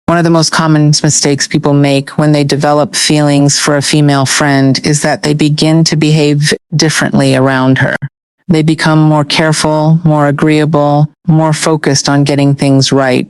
One of the most common mistakes people make when they develop feelings for a female friend is that they begin to behave differently around her. They become more careful, more agreeable, more focused on getting things right.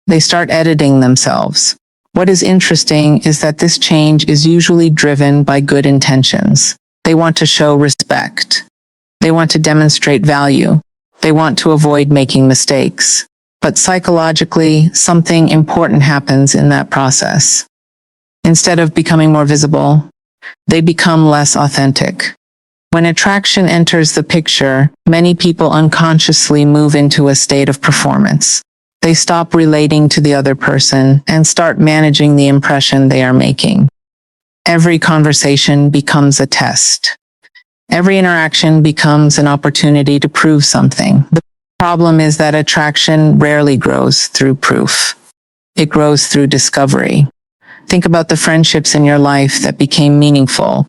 They start editing themselves. What is interesting is that this change is usually driven by good intentions. They want to show respect. They want to demonstrate value. They want to avoid making mistakes. But psychologically, something important happens in that process. Instead of becoming more visible, they become less authentic. When attraction enters the picture, many people unconsciously move into a state of performance. They stop relating to the other person and start managing the impression they are making. Every conversation becomes a test. Every interaction becomes an opportunity to prove something. The problem is that attraction rarely grows through proof. It grows through discovery. Think about the friendships in your life that became meaningful.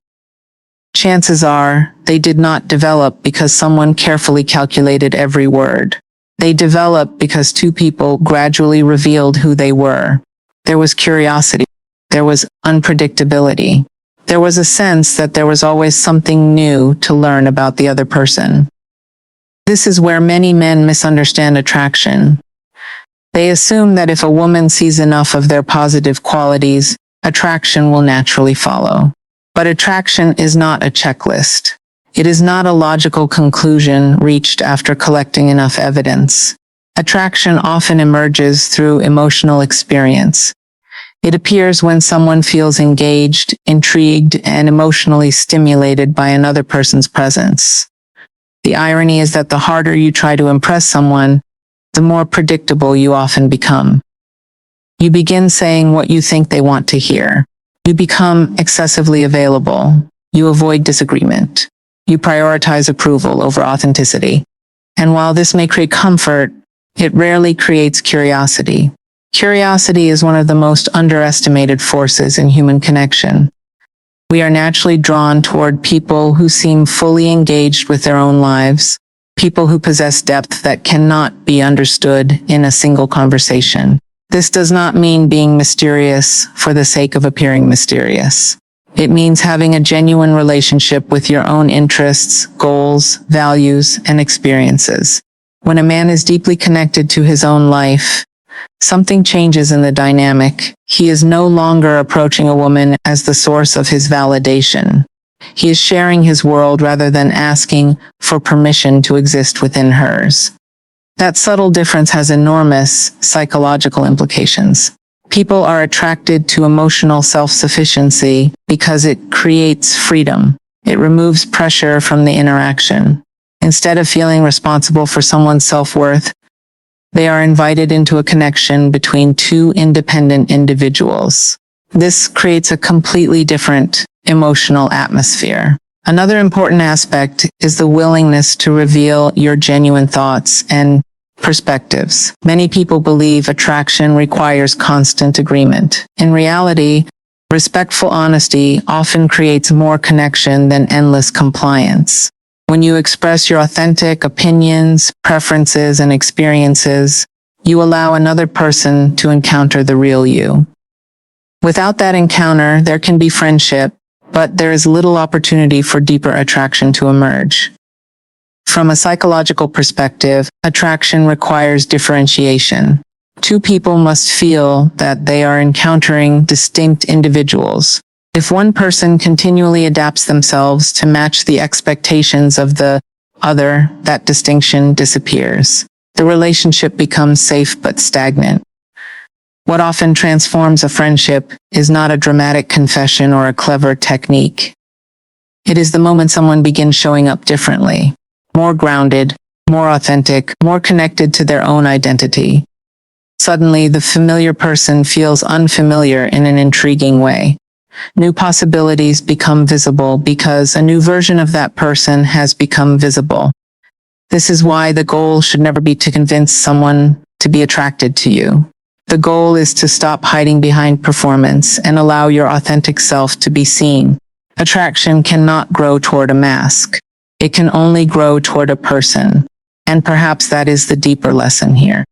Chances are they did not develop because someone carefully calculated every word. They developed because two people gradually revealed who they were. There was curiosity. There was unpredictability. There was a sense that there was always something new to learn about the other person. This is where many men misunderstand attraction. They assume that if a woman sees enough of their positive qualities, attraction will naturally follow. But attraction is not a checklist. It is not a logical conclusion reached after collecting enough evidence. Attraction often emerges through emotional experience. It appears when someone feels engaged, intrigued, and emotionally stimulated by another person's presence. The irony is that the harder you try to impress someone, the more predictable you often become. You begin saying what you think they want to hear. You become excessively available. You avoid disagreement. You prioritize approval over authenticity. And while this may create comfort, it rarely creates curiosity. Curiosity is one of the most underestimated forces in human connection. We are naturally drawn toward people who seem fully engaged with their own lives, people who possess depth that cannot be understood in a single conversation. This does not mean being mysterious for the sake of appearing mysterious. It means having a genuine relationship with your own interests, goals, values, and experiences. When a man is deeply connected to his own life, something changes in the dynamic. He is no longer approaching a woman as the source of his validation. He is sharing his world rather than asking for permission to exist within hers. That subtle difference has enormous psychological implications. People are attracted to emotional self-sufficiency because it creates freedom. It removes pressure from the interaction. Instead of feeling responsible for someone's self-worth, they are invited into a connection between two independent individuals. This creates a completely different emotional atmosphere. Another important aspect is the willingness to reveal your genuine thoughts and perspectives. Many people believe attraction requires constant agreement. In reality, respectful honesty often creates more connection than endless compliance. When you express your authentic opinions, preferences, and experiences, you allow another person to encounter the real you. Without that encounter, there can be friendship, but there is little opportunity for deeper attraction to emerge. From a psychological perspective, attraction requires differentiation. Two people must feel that they are encountering distinct individuals. If one person continually adapts themselves to match the expectations of the other, that distinction disappears. The relationship becomes safe but stagnant. What often transforms a friendship is not a dramatic confession or a clever technique. It is the moment someone begins showing up differently, more grounded, more authentic, more connected to their own identity. Suddenly, the familiar person feels unfamiliar in an intriguing way. New possibilities become visible because a new version of that person has become visible. This is why the goal should never be to convince someone to be attracted to you. The goal is to stop hiding behind performance and allow your authentic self to be seen. Attraction cannot grow toward a mask. It can only grow toward a person. And perhaps that is the deeper lesson here.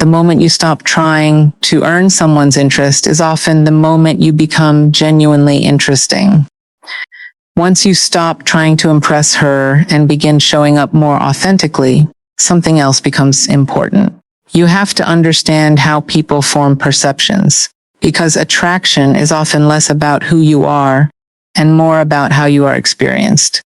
The moment you stop trying to earn someone's interest is often the moment you become genuinely interesting. Once you stop trying to impress her and begin showing up more authentically, something else becomes important. You have to understand how people form perceptions, because attraction is often less about who you are and more about how you are experienced.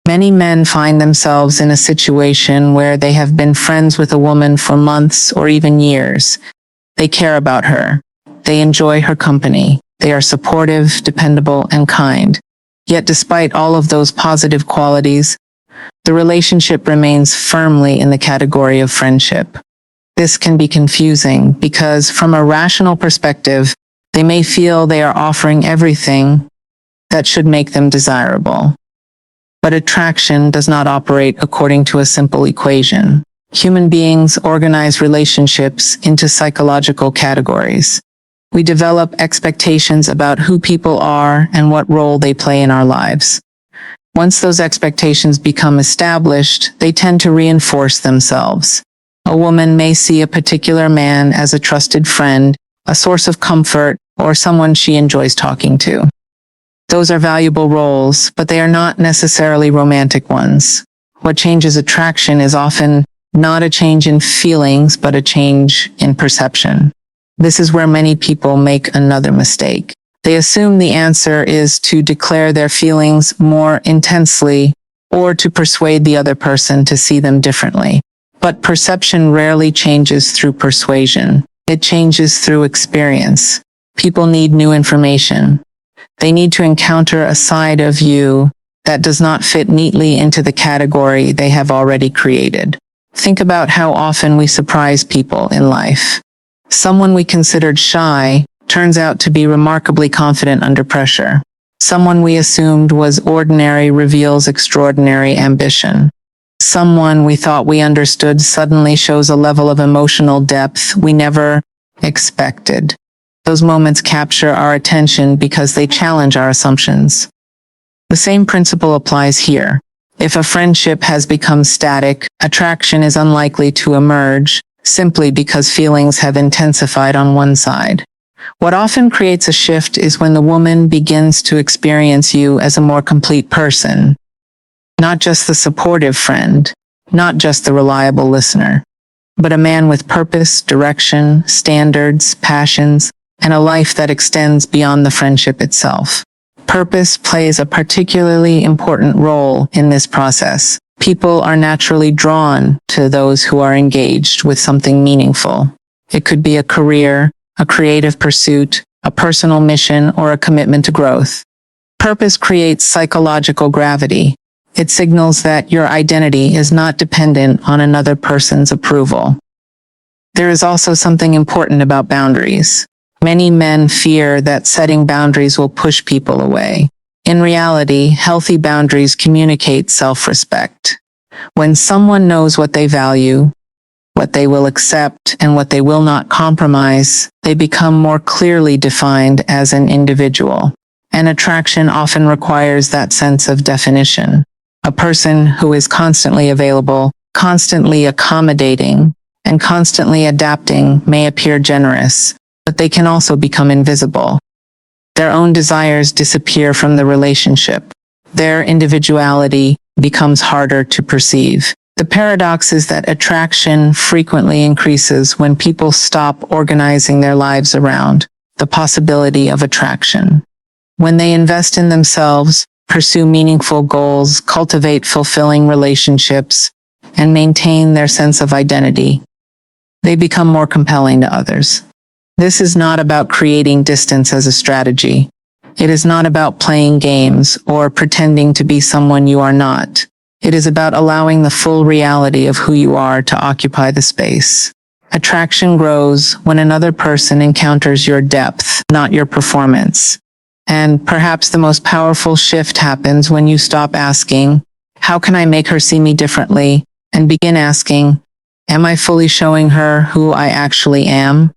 Many men find themselves in a situation where they have been friends with a woman for months or even years. They care about her. They enjoy her company. They are supportive, dependable, and kind. Yet despite all of those positive qualities, the relationship remains firmly in the category of friendship. This can be confusing because from a rational perspective, they may feel they are offering everything that should make them desirable. But attraction does not operate according to a simple equation. Human beings organize relationships into psychological categories. We develop expectations about who people are and what role they play in our lives. Once those expectations become established, they tend to reinforce themselves. A woman may see a particular man as a trusted friend, a source of comfort, or someone she enjoys talking to. Those are valuable roles, but they are not necessarily romantic ones. What changes attraction is often not a change in feelings, but a change in perception. This is where many people make another mistake. They assume the answer is to declare their feelings more intensely or to persuade the other person to see them differently. But perception rarely changes through persuasion. It changes through experience. People need new information. They need to encounter a side of you that does not fit neatly into the category they have already created. Think about how often we surprise people in life. Someone we considered shy turns out to be remarkably confident under pressure. Someone we assumed was ordinary reveals extraordinary ambition. Someone we thought we understood suddenly shows a level of emotional depth we never expected. Those moments capture our attention because they challenge our assumptions. The same principle applies here. If a friendship has become static, attraction is unlikely to emerge simply because feelings have intensified on one side. What often creates a shift is when the woman begins to experience you as a more complete person. Not just the supportive friend, not just the reliable listener, but a man with purpose, direction, standards, passions, and a life that extends beyond the friendship itself. Purpose plays a particularly important role in this process. People are naturally drawn to those who are engaged with something meaningful. It could be a career, a creative pursuit, a personal mission, or a commitment to growth. Purpose creates psychological gravity. It signals that your identity is not dependent on another person's approval. There is also something important about boundaries. Many men fear that setting boundaries will push people away. In reality, healthy boundaries communicate self-respect. When someone knows what they value, what they will accept, and what they will not compromise, they become more clearly defined as an individual. And attraction often requires that sense of definition. A person who is constantly available, constantly accommodating, and constantly adapting may appear generous, but they can also become invisible. Their own desires disappear from the relationship. Their individuality becomes harder to perceive. The paradox is that attraction frequently increases when people stop organizing their lives around the possibility of attraction. When they invest in themselves, pursue meaningful goals, cultivate fulfilling relationships, and maintain their sense of identity, they become more compelling to others. This is not about creating distance as a strategy. It is not about playing games or pretending to be someone you are not. It is about allowing the full reality of who you are to occupy the space. Attraction grows when another person encounters your depth, not your performance. And perhaps the most powerful shift happens when you stop asking, "How can I make her see me differently?" and begin asking, "Am I fully showing her who I actually am?"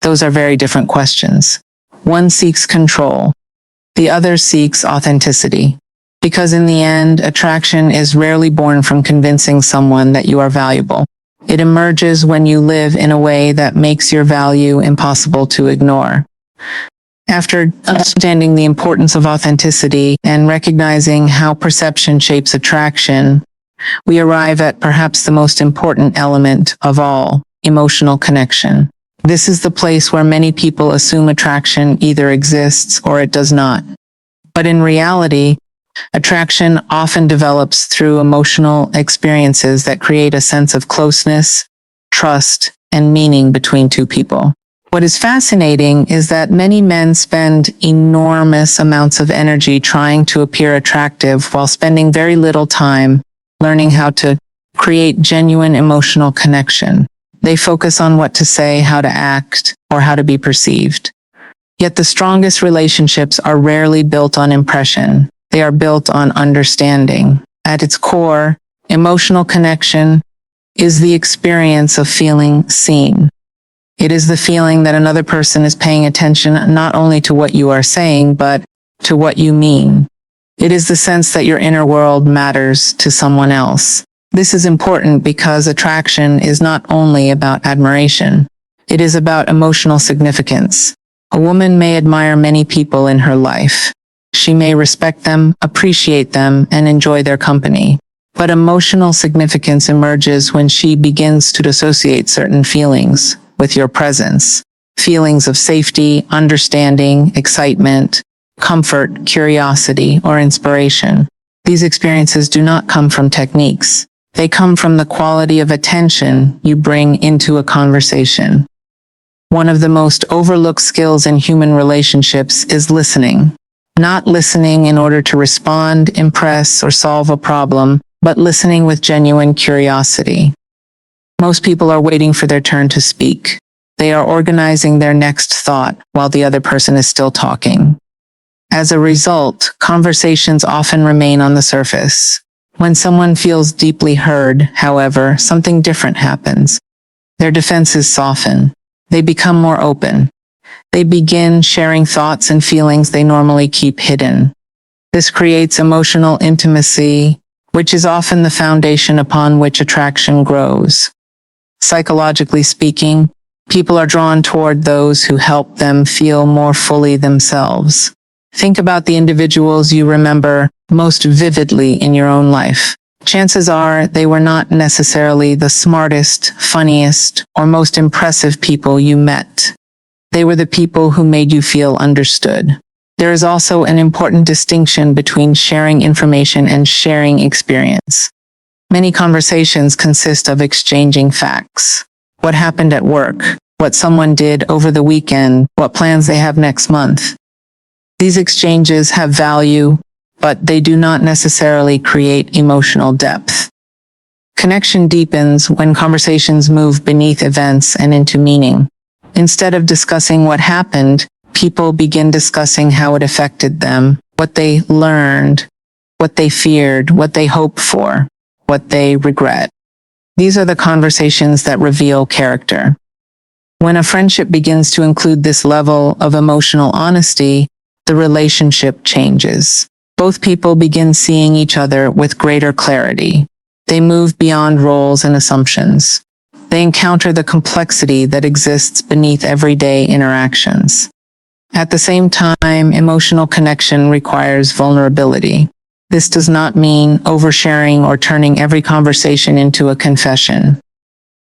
Those are very different questions. One seeks control. The other seeks authenticity. Because in the end, attraction is rarely born from convincing someone that you are valuable. It emerges when you live in a way that makes your value impossible to ignore. After understanding the importance of authenticity and recognizing how perception shapes attraction, we arrive at perhaps the most important element of all, emotional connection. This is the place where many people assume attraction either exists or it does not. But in reality, attraction often develops through emotional experiences that create a sense of closeness, trust, and meaning between two people. What is fascinating is that many men spend enormous amounts of energy trying to appear attractive while spending very little time learning how to create genuine emotional connection. They focus on what to say, how to act, or how to be perceived. Yet the strongest relationships are rarely built on impression. They are built on understanding. At its core, emotional connection is the experience of feeling seen. It is the feeling that another person is paying attention not only to what you are saying, but to what you mean. It is the sense that your inner world matters to someone else. This is important because attraction is not only about admiration. It is about emotional significance. A woman may admire many people in her life. She may respect them, appreciate them, and enjoy their company. But emotional significance emerges when she begins to associate certain feelings with your presence. Feelings of safety, understanding, excitement, comfort, curiosity, or inspiration. These experiences do not come from techniques. They come from the quality of attention you bring into a conversation. One of the most overlooked skills in human relationships is listening. Not listening in order to respond, impress, or solve a problem, but listening with genuine curiosity. Most people are waiting for their turn to speak. They are organizing their next thought while the other person is still talking. As a result, conversations often remain on the surface. When someone feels deeply heard, however, something different happens. Their defenses soften. They become more open. They begin sharing thoughts and feelings they normally keep hidden. This creates emotional intimacy, which is often the foundation upon which attraction grows. Psychologically speaking, people are drawn toward those who help them feel more fully themselves. Think about the individuals you remember most vividly in your own life. Chances are they were not necessarily the smartest, funniest, or most impressive people you met. They were the people who made you feel understood. There is also an important distinction between sharing information and sharing experience. Many conversations consist of exchanging facts. What happened at work, what someone did over the weekend, what plans they have next month. These exchanges have value, but they do not necessarily create emotional depth. Connection deepens when conversations move beneath events and into meaning. Instead of discussing what happened, people begin discussing how it affected them, what they learned, what they feared, what they hoped for, what they regret. These are the conversations that reveal character. When a friendship begins to include this level of emotional honesty, the relationship changes. Both people begin seeing each other with greater clarity. They move beyond roles and assumptions. They encounter the complexity that exists beneath everyday interactions. At the same time, emotional connection requires vulnerability. This does not mean oversharing or turning every conversation into a confession.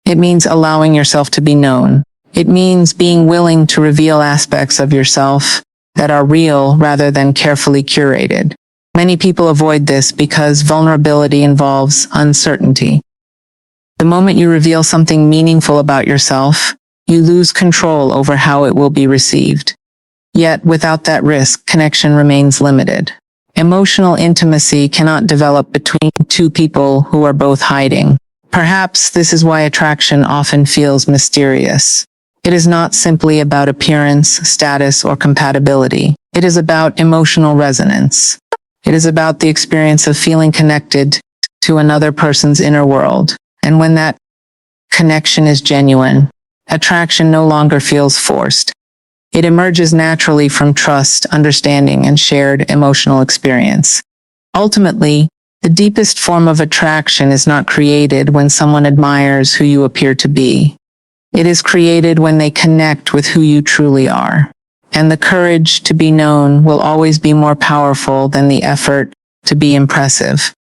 It means allowing yourself to be known. It means being willing to reveal aspects of yourself that are real rather than carefully curated. Many people avoid this because vulnerability involves uncertainty. The moment you reveal something meaningful about yourself, you lose control over how it will be received. Yet, without that risk, connection remains limited. Emotional intimacy cannot develop between two people who are both hiding. Perhaps this is why attraction often feels mysterious. It is not simply about appearance, status, or compatibility. It is about emotional resonance. It is about the experience of feeling connected to another person's inner world. And when that connection is genuine, attraction no longer feels forced. It emerges naturally from trust, understanding, and shared emotional experience. Ultimately, The deepest form of attraction is not created when someone admires who you appear to be. It is created when they connect with who you truly are. And the courage to be known will always be more powerful than the effort to be impressive.